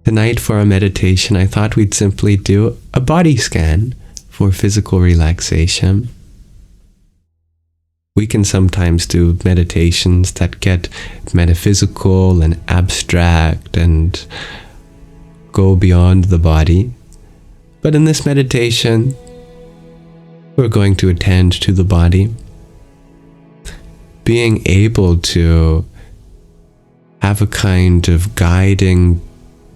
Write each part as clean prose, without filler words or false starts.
Tonight for our meditation, I thought we'd simply do a body scan for physical relaxation. We can sometimes do meditations that get metaphysical and abstract and go beyond the body. But in this meditation, we're going to attend to the body. Being able to have a kind of guiding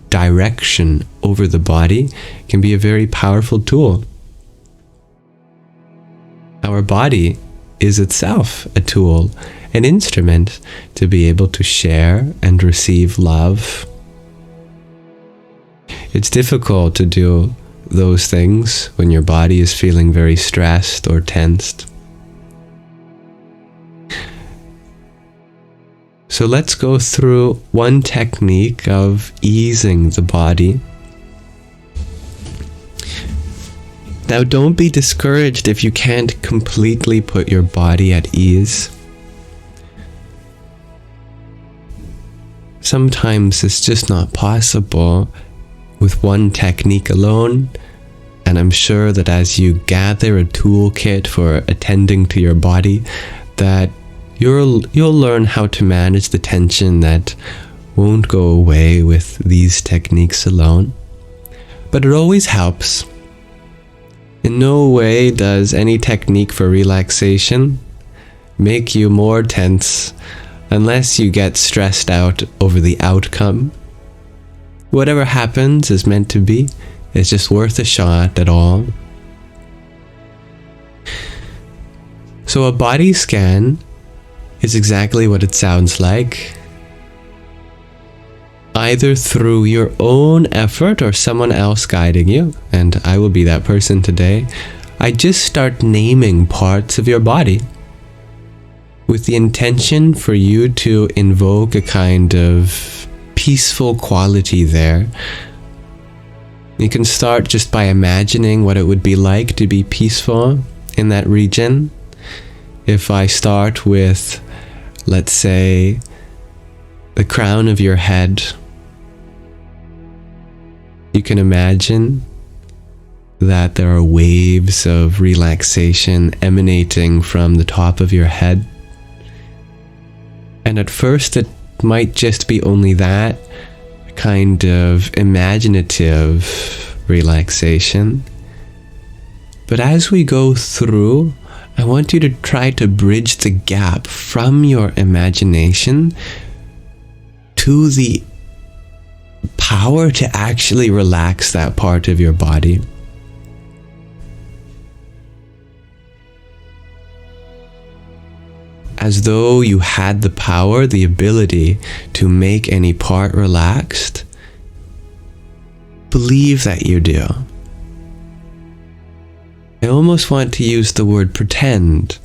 direction over the body can be a very powerful tool. Our body is itself a tool, an instrument to be able to share and receive love. It's difficult to do those things when your body is feeling very stressed or tensed. So let's go through one technique of easing the body. Now, don't be discouraged if you can't completely put your body at ease. Sometimes it's just not possible with one technique alone, and I'm sure that as you gather a toolkit for attending to your body, that you'll learn how to manage the tension that won't go away with these techniques alone. But it always helps. In no way does any technique for relaxation make you more tense unless you get stressed out over the outcome. Whatever happens is meant to be. It's just worth a shot at all. So a body scan is exactly what it sounds like. Either through your own effort or someone else guiding you, and I will be that person today. I just start naming parts of your body with the intention for you to invoke a kind of peaceful quality there. You can start just by imagining what it would be like to be peaceful in that region. If I start with, let's say, the crown of your head, you can imagine that there are waves of relaxation emanating from the top of your head. And at first it might just be only that kind of imaginative relaxation. But as we go through, I want you to try to bridge the gap from your imagination to the power to actually relax that part of your body. As though you had the power, the ability to make any part relaxed. Believe that you do. I almost want to use the word pretend.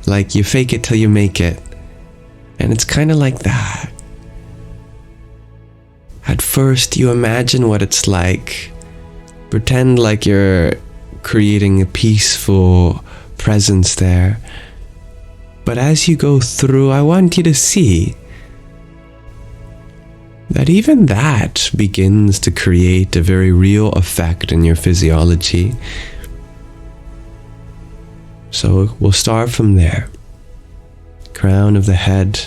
Like you fake it till you make it. And it's kind of like that. At first, you imagine what it's like. Pretend like you're creating a peaceful presence there. But as you go through, I want you to see that even that begins to create a very real effect in your physiology. So we'll start from there. Crown of the head.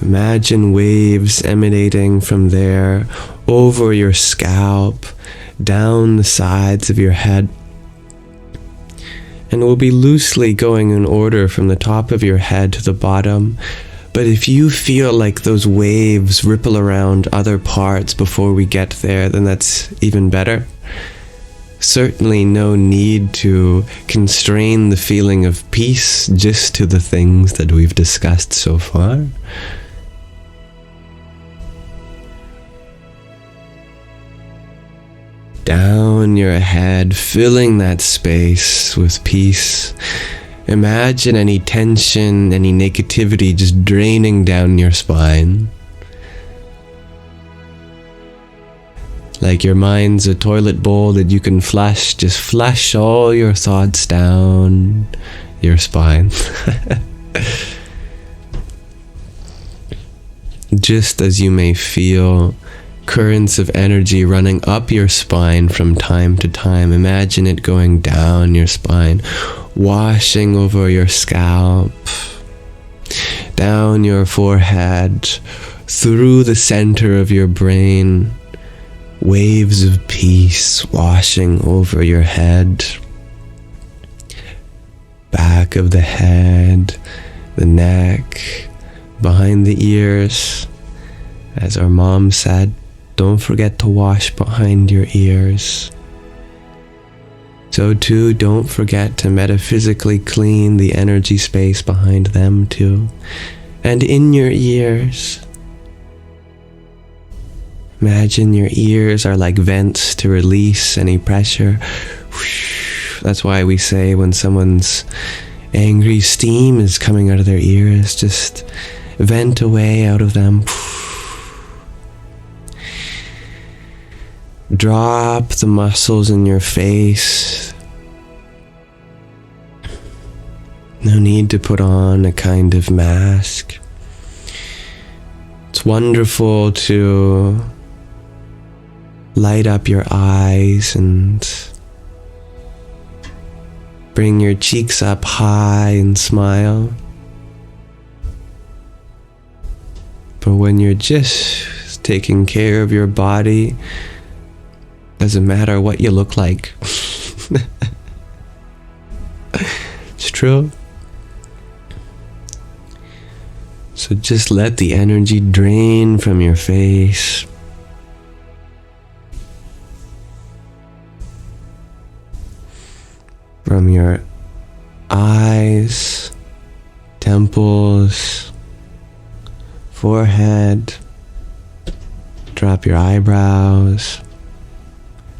Imagine waves emanating from there, over your scalp, down the sides of your head. And we'll be loosely going in order from the top of your head to the bottom. But if you feel like those waves ripple around other parts before we get there, then that's even better. Certainly no need to constrain the feeling of peace just to the things that we've discussed so far. Down your head, filling that space with peace. Imagine any tension, any negativity just draining down your spine. Like your mind's a toilet bowl that you can flush, just flush all your thoughts down your spine. Just as you may feel currents of energy running up your spine from time to time. Imagine it going down your spine, washing over your scalp, down your forehead, through the center of your brain, waves of peace washing over your head, back of the head, the neck, behind the ears. As our mom said, don't forget to wash behind your ears. So too, don't forget to metaphysically clean the energy space behind them too. And in your ears, imagine your ears are like vents to release any pressure. That's why we say when someone's angry, steam is coming out of their ears, just vent away out of them. Drop the muscles in your face. No need to put on a kind of mask. It's wonderful to light up your eyes and bring your cheeks up high and smile. But when you're just taking care of your body, doesn't matter what you look like. It's true. So just let the energy drain from your face. From your eyes, temples, forehead. Drop your eyebrows.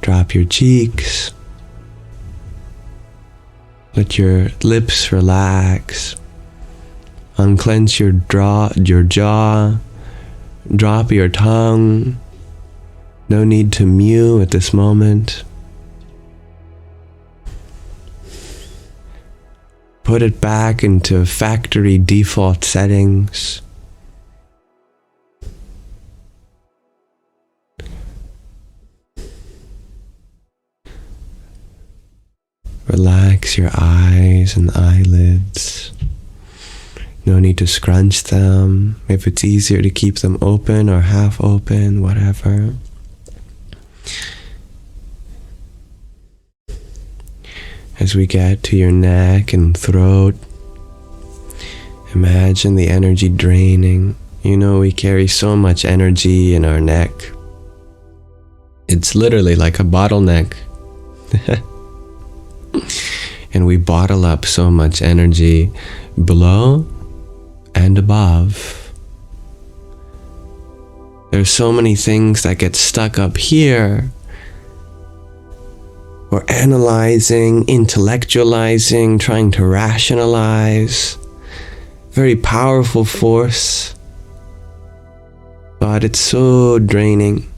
Drop your cheeks. Let your lips relax. Unclench your jaw. Drop your tongue. No need to mew at this moment. Put it back into factory default settings. Relax your eyes and eyelids. No need to scrunch them. If it's easier to keep them open or half open, whatever. As we get to your neck and throat, imagine the energy draining. You know, we carry so much energy in our neck. It's literally like a bottleneck. And we bottle up so much energy below and above. There's so many things that get stuck up here. We're analyzing, intellectualizing, trying to rationalize. Very powerful force. But it's so draining.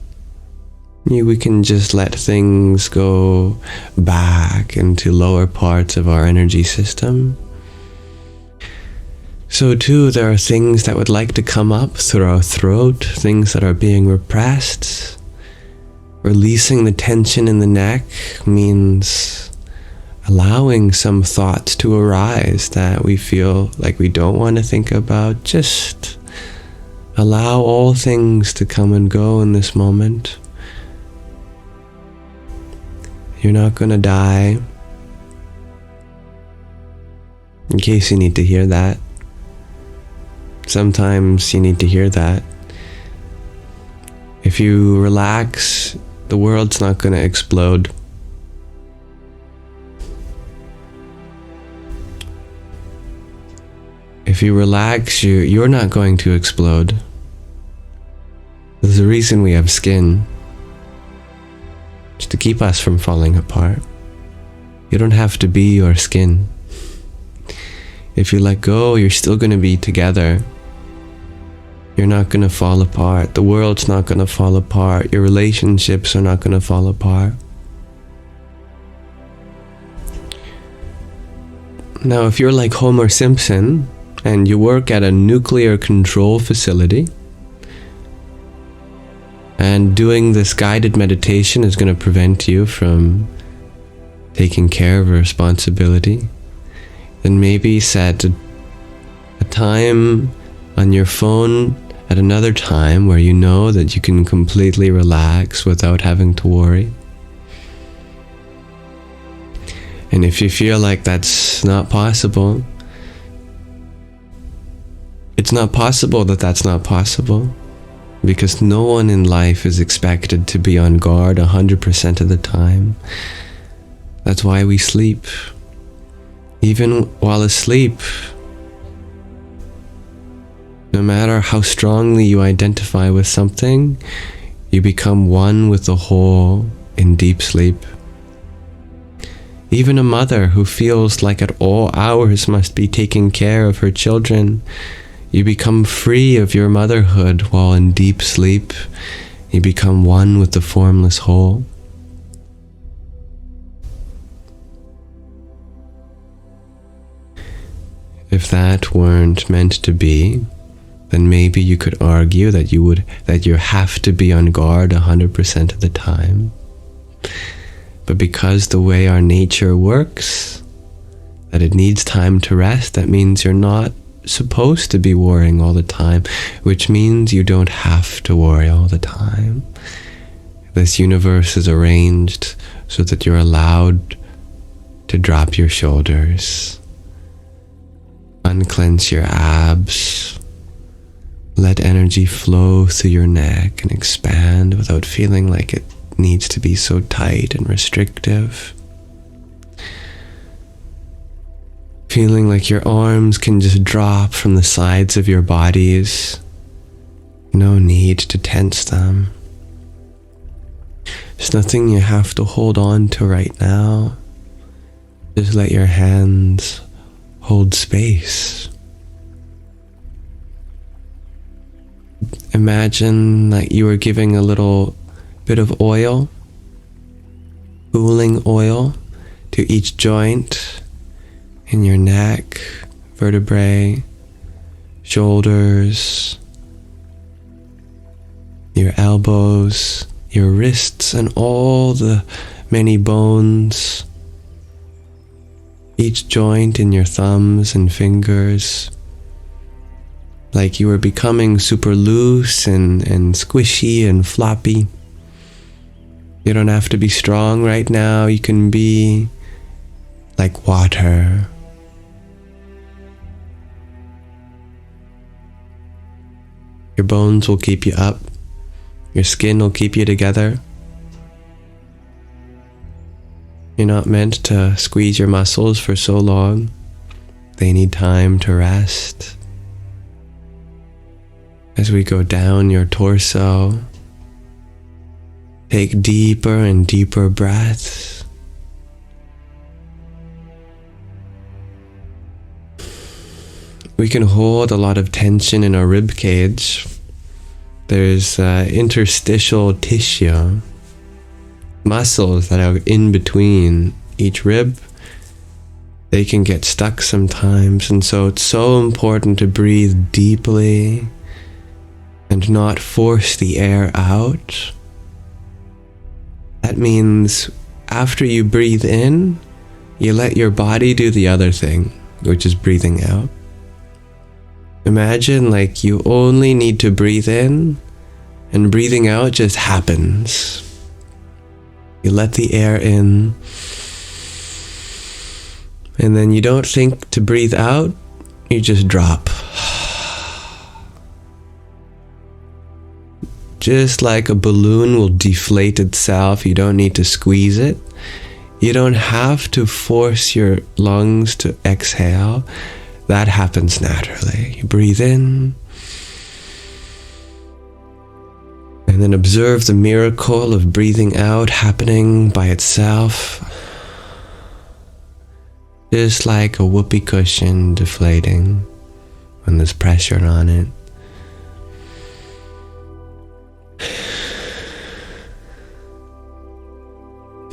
We can just let things go back into lower parts of our energy system. So too, there are things that would like to come up through our throat, things that are being repressed. Releasing the tension in the neck means allowing some thoughts to arise that we feel like we don't want to think about. Just allow all things to come and go in this moment. You're not going to die. In case you need to hear that. Sometimes you need to hear that. If you relax, the world's not going to explode. If you relax, you're not going to explode. There's a reason we have skin. Just to keep us from falling apart. You don't have to be your skin. If you let go, you're still going to be together. You're not going to fall apart. The world's not going to fall apart. Your relationships are not going to fall apart. Now, if you're like Homer Simpson and you work at a nuclear control facility, And doing this guided meditation is going to prevent you from taking care of a responsibility. Then maybe set a time on your phone at another time where you know that you can completely relax without having to worry. And if you feel like that's not possible, it's not possible that that's not possible, because no one in life is expected to be on guard 100% of the time. That's why we sleep. Even while asleep, no matter how strongly you identify with something, you become one with the whole in deep sleep. Even a mother who feels like at all hours must be taking care of her children, you become free of your motherhood while in deep sleep. You become one with the formless whole. If that weren't meant to be, then maybe you could argue that you have to be on guard 100% of the time. But because the way our nature works, that it needs time to rest, that means you're not supposed to be worrying all the time, which means you don't have to worry all the time. This universe is arranged so that you're allowed to drop your shoulders, unclench your abs, let energy flow through your neck and expand without feeling like it needs to be so tight and restrictive. Feeling like your arms can just drop from the sides of your bodies. No need to tense them. There's nothing you have to hold on to right now. Just let your hands hold space. Imagine that you were giving a little bit of oil, cooling oil, to each joint in your neck, vertebrae, shoulders, your elbows, your wrists, and all the many bones, each joint in your thumbs and fingers, like you were becoming super loose and squishy and floppy. You don't have to be strong right now. You can be like water. Your bones will keep you up. Your skin will keep you together. You're not meant to squeeze your muscles for so long. They need time to rest. As we go down your torso, take deeper and deeper breaths. We can hold a lot of tension in our rib cage. There's interstitial tissue, muscles that are in between each rib. They can get stuck sometimes, and so it's so important to breathe deeply and not force the air out. That means after you breathe in, you let your body do the other thing, which is breathing out. Imagine like you only need to breathe in, and breathing out just happens. You let the air in, and then you don't think to breathe out, you just drop. Just like a balloon will deflate itself, you don't need to squeeze it. You don't have to force your lungs to exhale. That happens naturally. You breathe in, and then observe the miracle of breathing out happening by itself. Just like a whoopee cushion deflating when there's pressure on it.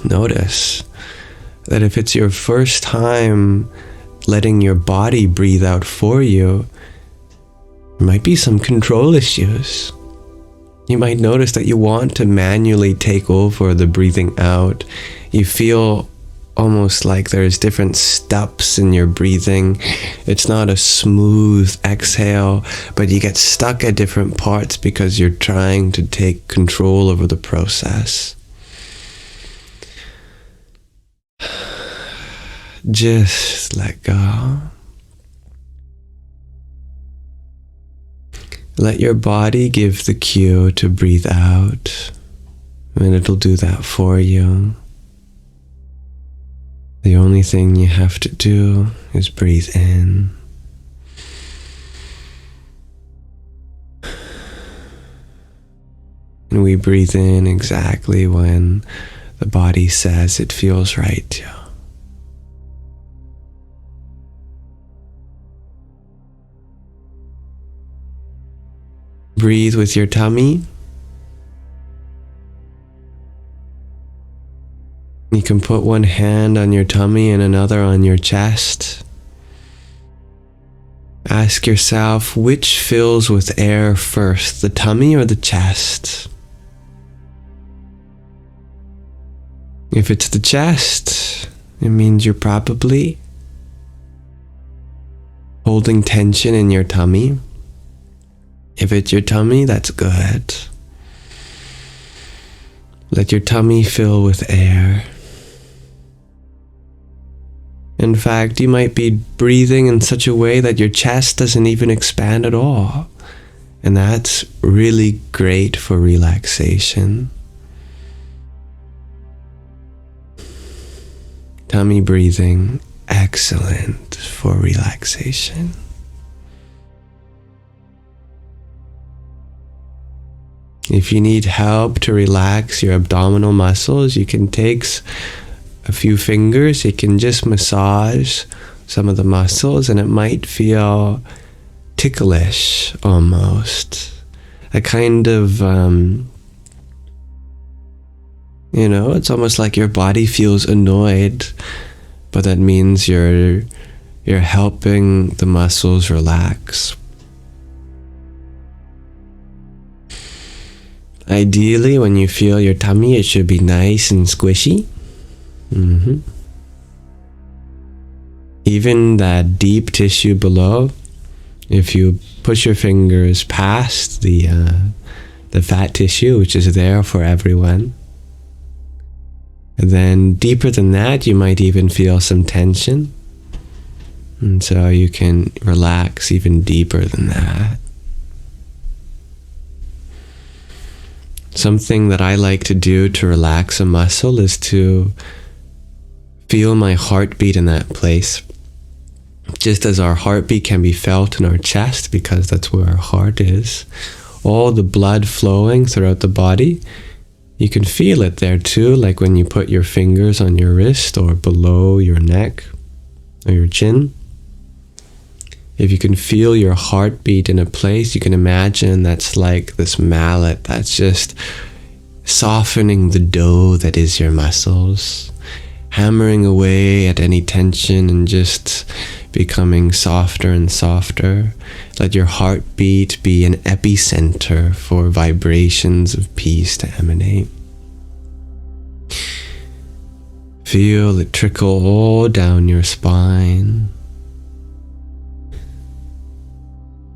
Notice that if it's your first time letting your body breathe out for you, there might be some control issues. You might notice that you want to manually take over the breathing out. You feel almost like there's different steps in your breathing. It's not a smooth exhale, but you get stuck at different parts because you're trying to take control over the process. Just let go. Let your body give the cue to breathe out, and it'll do that for you. The only thing you have to do is breathe in. And we breathe in exactly when the body says it feels right to. Breathe with your tummy. You can put one hand on your tummy and another on your chest. Ask yourself, which fills with air first, the tummy or the chest? If it's the chest, it means you're probably holding tension in your tummy. If it's your tummy, that's good. Let your tummy fill with air. In fact, you might be breathing in such a way that your chest doesn't even expand at all. And that's really great for relaxation. Tummy breathing, excellent for relaxation. If you need help to relax your abdominal muscles, you can take a few fingers, you can just massage some of the muscles, and it might feel ticklish almost. A kind of, it's almost like your body feels annoyed, but that means you're helping the muscles relax. Ideally, when you feel your tummy, it should be nice and squishy. Even that deep tissue below, if you push your fingers past the fat tissue, which is there for everyone, and then deeper than that, you might even feel some tension. And so you can relax even deeper than that. Something that I like to do to relax a muscle is to feel my heartbeat in that place. Just as our heartbeat can be felt in our chest, because that's where our heart is, all the blood flowing throughout the body, you can feel it there too, like when you put your fingers on your wrist or below your neck or your chin. If you can feel your heartbeat in a place, you can imagine that's like this mallet that's just softening the dough that is your muscles, hammering away at any tension and just becoming softer and softer. Let your heartbeat be an epicenter for vibrations of peace to emanate. Feel it trickle all down your spine.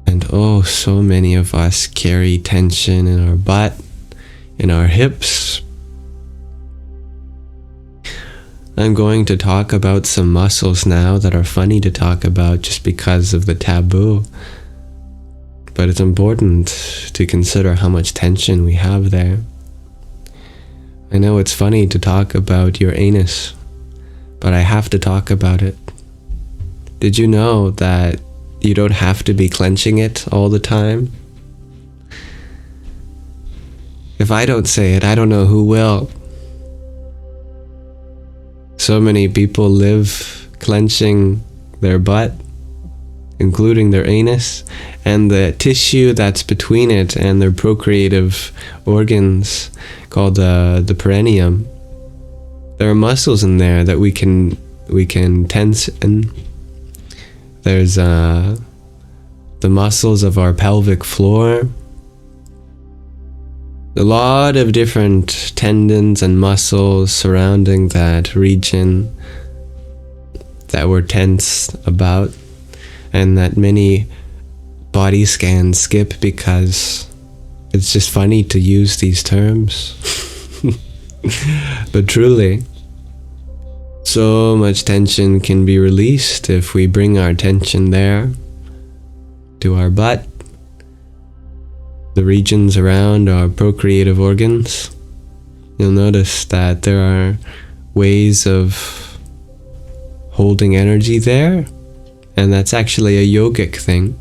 And oh, so many of us carry tension in our butt, in our hips. I'm going to talk about some muscles now that are funny to talk about just because of the taboo. But it's important to consider how much tension we have there. I know it's funny to talk about your anus, but I have to talk about it. Did you know that you don't have to be clenching it all the time? If I don't say it, I don't know who will. So many people live clenching their butt, including their anus, and the tissue that's between it and their procreative organs called the perineum. There are muscles in there that we can tense in. There's the muscles of our pelvic floor. A lot of different tendons and muscles surrounding that region that we're tense about, and that many body scans skip because it's just funny to use these terms. But truly, so much tension can be released if we bring our attention there, to our butt, the regions around our procreative organs. You'll notice that there are ways of holding energy there, and that's actually a yogic thing.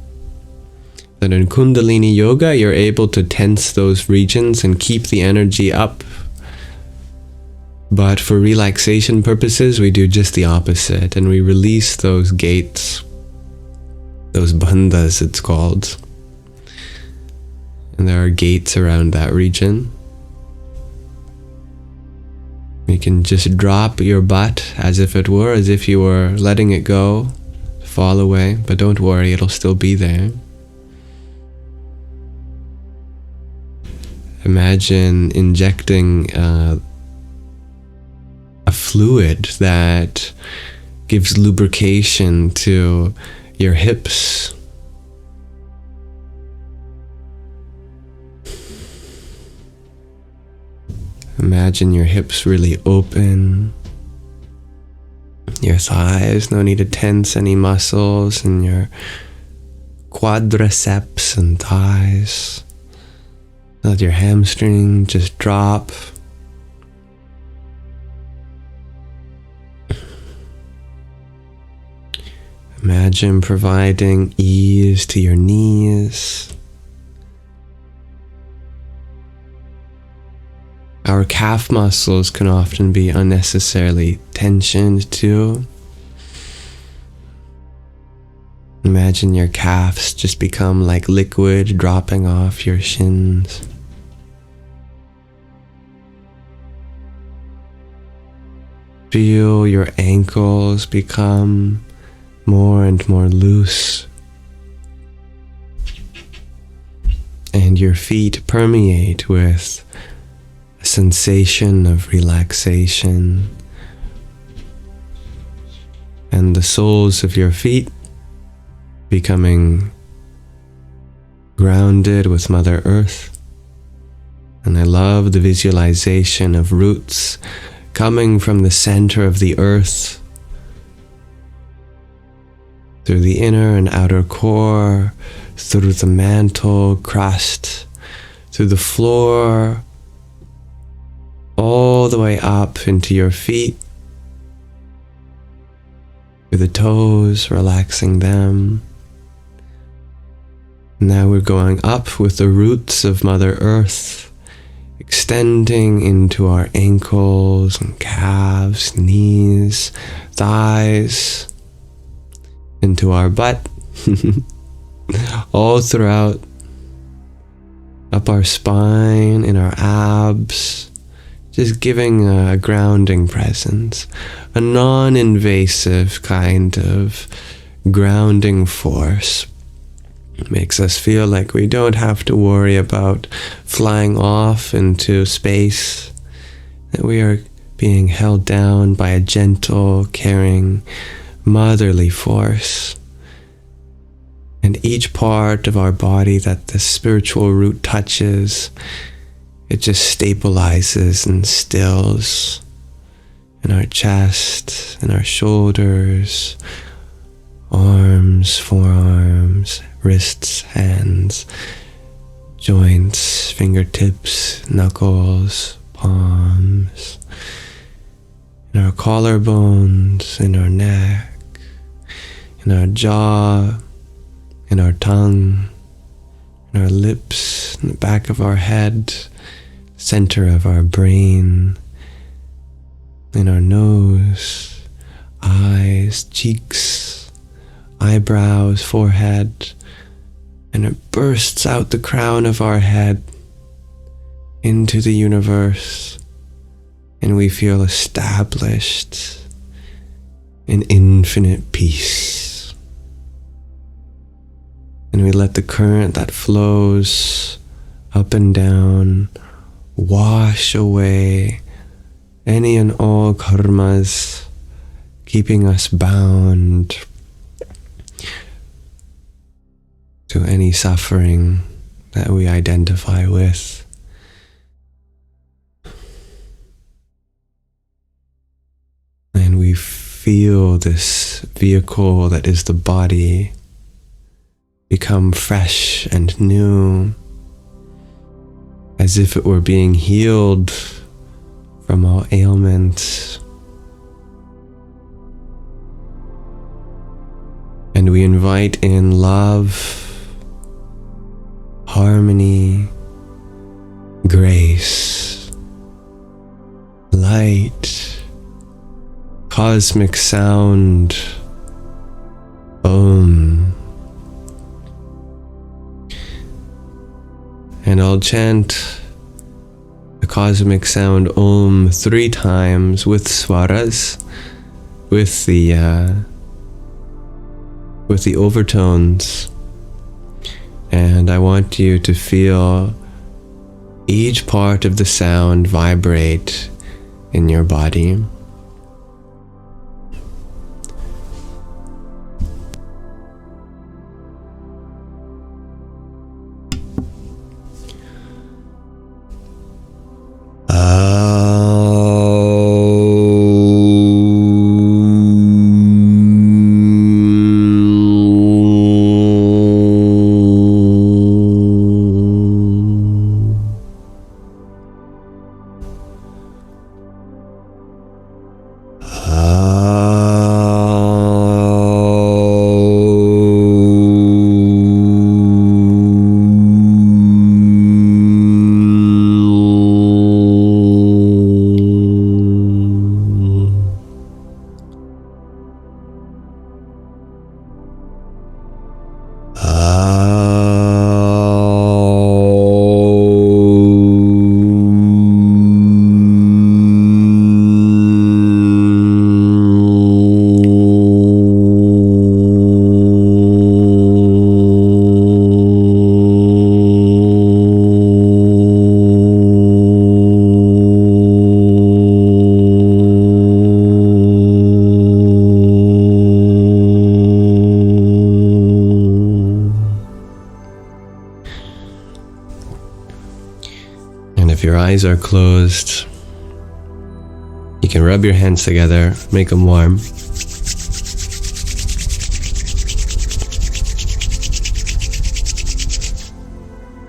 That in Kundalini Yoga, you're able to tense those regions and keep the energy up. But for relaxation purposes, we do just the opposite, and we release those gates, those bandhas it's called. And there are gates around that region. You can just drop your butt as if you were letting it go, fall away, but don't worry, it'll still be there. Imagine injecting a fluid that gives lubrication to your hips. Imagine your hips really open, your thighs, no need to tense any muscles in your quadriceps and thighs. Let your hamstring just drop. Imagine providing ease to your knees. Our calf muscles can often be unnecessarily tensioned too. Imagine your calves just become like liquid dropping off your shins. Feel your ankles become more and more loose, and your feet permeate with a sensation of relaxation, and the soles of your feet becoming grounded with Mother Earth. And I love the visualization of roots coming from the center of the earth, through the inner and outer core, through the mantle, crust, through the floor, all the way up into your feet, with the toes, relaxing them. Now we're going up with the roots of Mother Earth, extending into our ankles and calves, knees, thighs, into our butt, all throughout, up our spine, in our abs, just giving a grounding presence, a non-invasive kind of grounding force. It makes us feel like we don't have to worry about flying off into space, that we are being held down by a gentle, caring, motherly force. And each part of our body that the spiritual root touches, it just stabilizes and stills in our chest, in our shoulders, arms, forearms, wrists, hands, joints, fingertips, knuckles, palms, in our collarbones, in our neck, in our jaw, in our tongue, in our lips, in the back of our head, center of our brain, in our nose, eyes, cheeks, eyebrows, forehead, and it bursts out the crown of our head into the universe, and we feel established in infinite peace. And we let the current that flows up and down wash away any and all karmas keeping us bound to any suffering that we identify with. And we feel this vehicle that is the body become fresh and new, as if it were being healed from all ailments. And we invite in love, harmony, grace, light, cosmic sound, Om. And I'll chant the cosmic sound Om 3 times with swaras, with the overtones. And I want you to feel each part of the sound vibrate in your body. If your eyes are closed, you can rub your hands together, make them warm.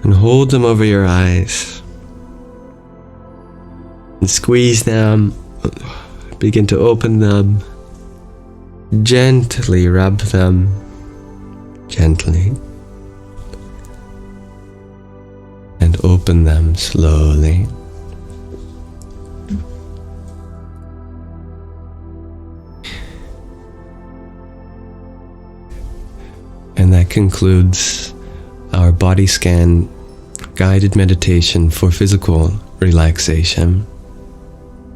And hold them over your eyes. And squeeze them. Begin to open them. Gently rub them. Gently. And open them slowly. And that concludes our body scan guided meditation for physical relaxation.